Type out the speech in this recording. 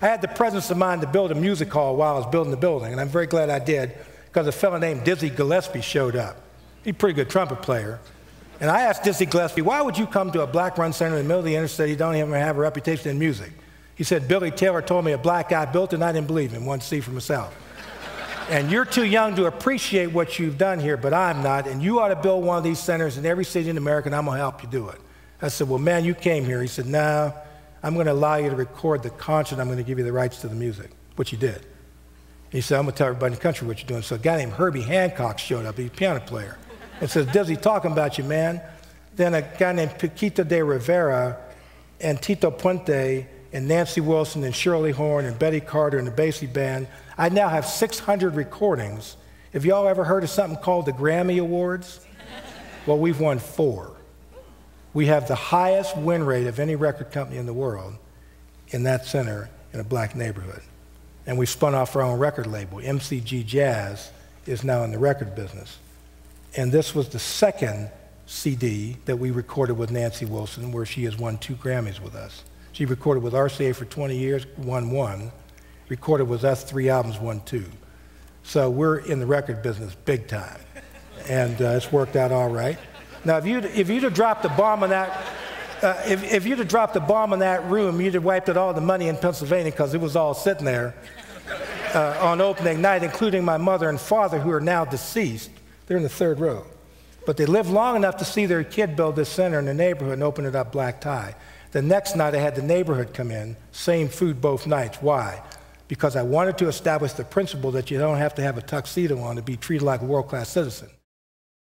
I had the presence of mind to build a music hall while I was building the building, and I'm very glad I did, because a fellow named Dizzy Gillespie showed up. He's a pretty good trumpet player. And I asked Dizzy Gillespie, why would you come to a black-run center in the middle of the interstate? You don't even have a reputation in music. He said, Billy Taylor told me a black guy built it, and I didn't believe him. Wanted to see for myself. And you're too young to appreciate what you've done here, but I'm not, and you ought to build one of these centers in every city in America, and I'm going to help you do it. I said, well, man, you came here. He said, no, I'm going to allow you to record the concert. I'm going to give you the rights to the music, which he did. He said, I'm going to tell everybody in the country what you're doing. So a guy named Herbie Hancock showed up. He's a piano player. And says, Dizzy, talking about you, man. Then a guy named Paquito de Rivera and Tito Puente and Nancy Wilson and Shirley Horn and Betty Carter and the Basie Band. I now have 600 recordings. Have y'all ever heard of something called the Grammy Awards? Well, we've won 4. We have the highest win rate of any record company in the world in that center in a black neighborhood. And we spun off our own record label. MCG Jazz is now in the record business. And this was the second CD that we recorded with Nancy Wilson, where she has won 2 Grammys with us. She recorded with RCA for 20 years, won 1. Recorded with us 3 albums, won 2. So we're in the record business big time. And it's worked out all right. Now, if you'd have dropped the bomb on that, if you'd have dropped the bomb in that room, you'd have wiped out all the money in Pennsylvania, because it was all sitting there on opening night, including my mother and father, who are now deceased. They're in the 3rd row. But they lived long enough to see their kid build this center in the neighborhood and open it up black tie. The next night, I had the neighborhood come in, same food both nights. Why? Because I wanted to establish the principle that you don't have to have a tuxedo on to be treated like a world-class citizen.